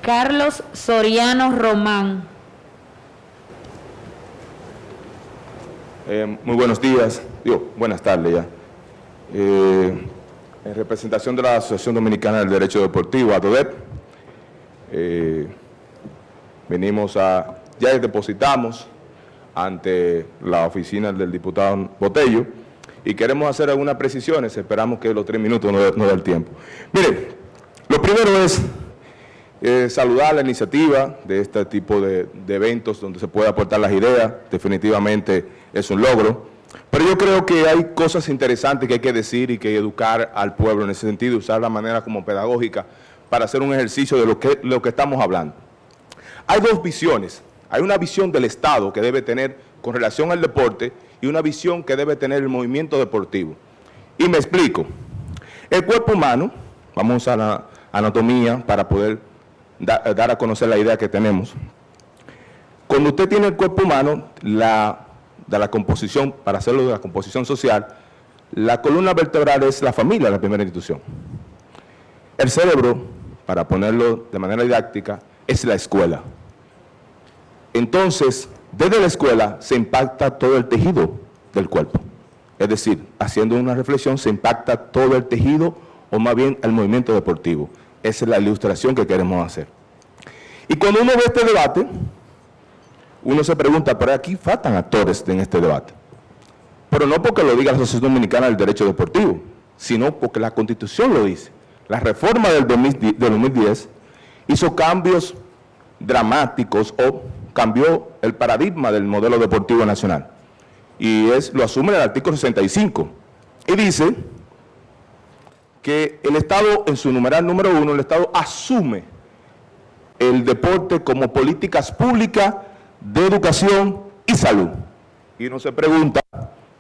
Carlos Soriano Román. Muy buenos días, buenas tardes ya. En representación de la Asociación Dominicana del Derecho Deportivo, ADODEP, ya depositamos ante la oficina del diputado Botello y queremos hacer algunas precisiones, esperamos que los 3 minutos no dé el tiempo. Miren, lo primero es saludar la iniciativa de este tipo de eventos donde se puede aportar las ideas, definitivamente es un logro, pero yo creo que hay cosas interesantes que hay que decir y que educar al pueblo en ese sentido, usar la manera como pedagógica para hacer un ejercicio de lo que estamos hablando. Hay dos visiones, hay una visión del Estado que debe tener con relación al deporte y una visión que debe tener el movimiento deportivo. Y me explico, el cuerpo humano, vamos a la anatomía para poder dar a conocer la idea que tenemos. Cuando usted tiene el cuerpo humano, de la composición, para hacerlo de la composición social, la columna vertebral es la familia, la primera institución. El cerebro, para ponerlo de manera didáctica, es la escuela. Entonces, desde la escuela se impacta todo el tejido del cuerpo. Es decir, haciendo una reflexión, se impacta todo el tejido, o más bien el movimiento deportivo. Esa es la ilustración que queremos hacer. Y cuando uno ve este debate, uno se pregunta, pero aquí faltan actores en este debate. Pero no porque lo diga la Asociación Dominicana del Derecho Deportivo, sino porque la Constitución lo dice. La reforma del 2010 hizo cambios dramáticos o cambió el paradigma del modelo deportivo nacional. Y lo asume en el artículo 65. Y dice que el Estado, en su numeral número 1, el Estado asume el deporte como políticas públicas de educación y salud. Y uno se pregunta,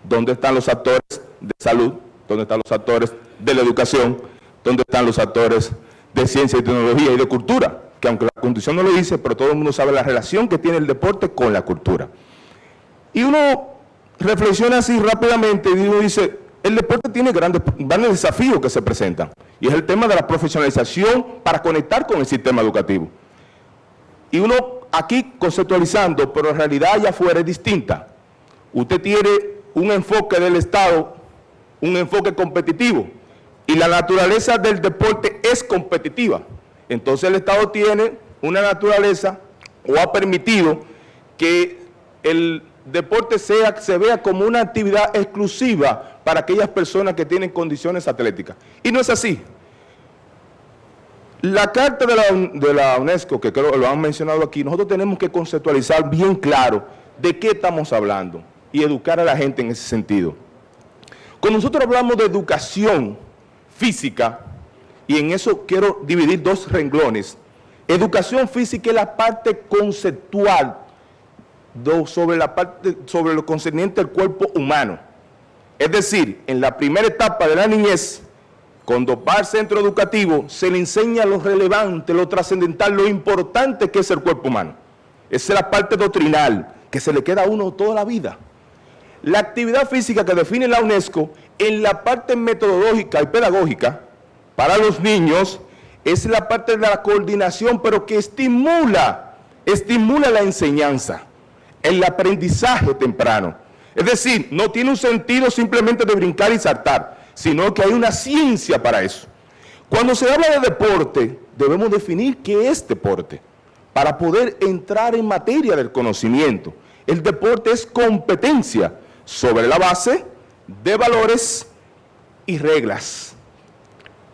¿dónde están los actores de salud? ¿Dónde están los actores de la educación? ¿Dónde están los actores de ciencia y tecnología y de cultura? Que aunque la Constitución no lo dice, pero todo el mundo sabe la relación que tiene el deporte con la cultura. Y uno reflexiona así rápidamente y uno dice, el deporte tiene grandes desafíos que se presentan. Y es el tema de la profesionalización para conectar con el sistema educativo. Y uno aquí conceptualizando, pero en realidad allá afuera es distinta. Usted tiene un enfoque del Estado, un enfoque competitivo, y la naturaleza del deporte es competitiva. Entonces el Estado tiene una naturaleza, o ha permitido que el deporte se vea como una actividad exclusiva para aquellas personas que tienen condiciones atléticas. Y no es así. La Carta de la UNESCO, que creo que lo han mencionado aquí, nosotros tenemos que conceptualizar bien claro de qué estamos hablando y educar a la gente en ese sentido. Cuando nosotros hablamos de educación física, y en eso quiero dividir dos renglones, educación física es la parte conceptual sobre lo concerniente al cuerpo humano. Es decir, en la primera etapa de la niñez, cuando va al centro educativo, se le enseña lo relevante, lo trascendental, lo importante que es el cuerpo humano. Esa es la parte doctrinal, que se le queda a uno toda la vida. La actividad física que define la UNESCO, en la parte metodológica y pedagógica, para los niños, es la parte de la coordinación, pero que estimula la enseñanza, el aprendizaje temprano. Es decir, no tiene un sentido simplemente de brincar y saltar, sino que hay una ciencia para eso. Cuando se habla de deporte, debemos definir qué es deporte, para poder entrar en materia del conocimiento. El deporte es competencia sobre la base de valores y reglas.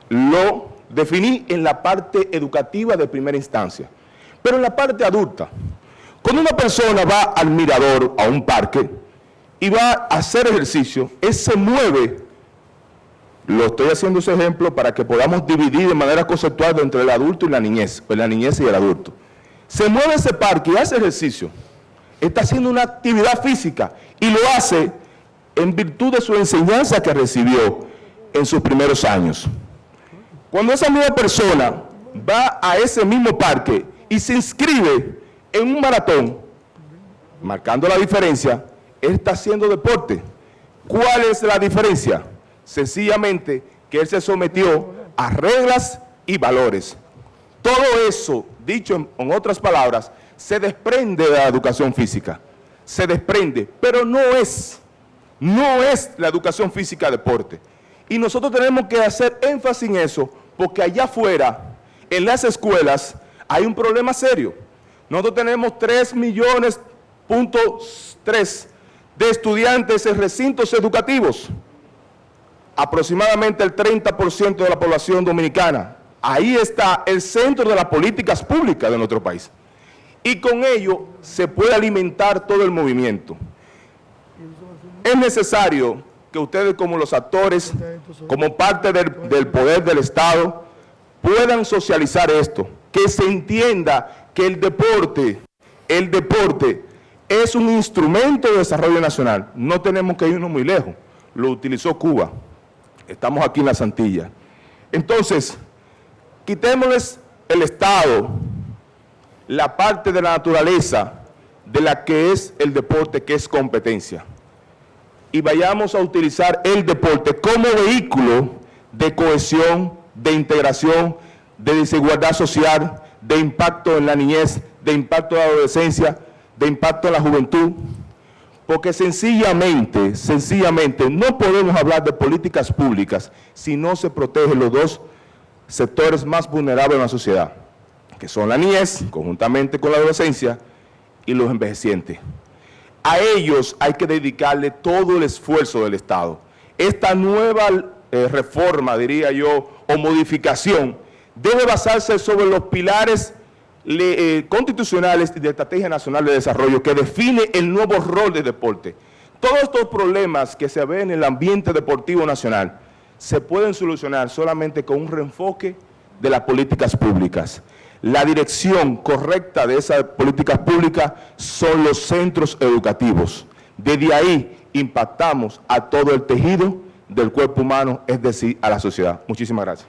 Lo definí en la parte educativa de primera instancia. Pero en la parte adulta, cuando una persona va al mirador, a un parque, y va a hacer ejercicio, él se mueve. Lo estoy haciendo ese ejemplo para que podamos dividir de manera conceptual entre el adulto y la niñez, o la niñez y el adulto. Se mueve ese parque y hace ejercicio. Está haciendo una actividad física y lo hace en virtud de su enseñanza que recibió en sus primeros años. Cuando esa misma persona va a ese mismo parque y se inscribe en un maratón, marcando la diferencia, él está haciendo deporte. ¿Cuál es la diferencia? Sencillamente que él se sometió a reglas y valores. Todo eso, dicho en otras palabras, se desprende de la educación física. Se desprende, pero no es la educación física deporte. Y nosotros tenemos que hacer énfasis en eso, porque allá afuera, en las escuelas, hay un problema serio. Nosotros tenemos 3,3 millones de estudiantes en recintos educativos, aproximadamente el 30% de la población dominicana. Ahí está el centro de las políticas públicas de nuestro país. Y con ello se puede alimentar todo el movimiento. Es necesario que ustedes, como los actores, como parte del poder del Estado, puedan socializar esto, que se entienda que el deporte es un instrumento de desarrollo nacional. No tenemos que irnos muy lejos. Lo utilizó Cuba. Estamos aquí en las Antillas. Entonces, quitémosles el Estado, la parte de la naturaleza de la que es el deporte, que es competencia, y vayamos a utilizar el deporte como vehículo de cohesión, de integración, de desigualdad social, de impacto en la niñez, de impacto en la adolescencia, de impacto en la juventud, porque sencillamente no podemos hablar de políticas públicas si no se protegen los dos sectores más vulnerables en la sociedad, que son la niñez, conjuntamente con la adolescencia, y los envejecientes. A ellos hay que dedicarle todo el esfuerzo del Estado. Esta nueva reforma, diría yo, o modificación, debe basarse sobre los pilares constitucionales y de Estrategia Nacional de Desarrollo, que define el nuevo rol del deporte. Todos estos problemas que se ven en el ambiente deportivo nacional se pueden solucionar solamente con un reenfoque de las políticas públicas. La dirección correcta de esas políticas públicas son los centros educativos. Desde ahí impactamos a todo el tejido del cuerpo humano, es decir, a la sociedad. Muchísimas gracias.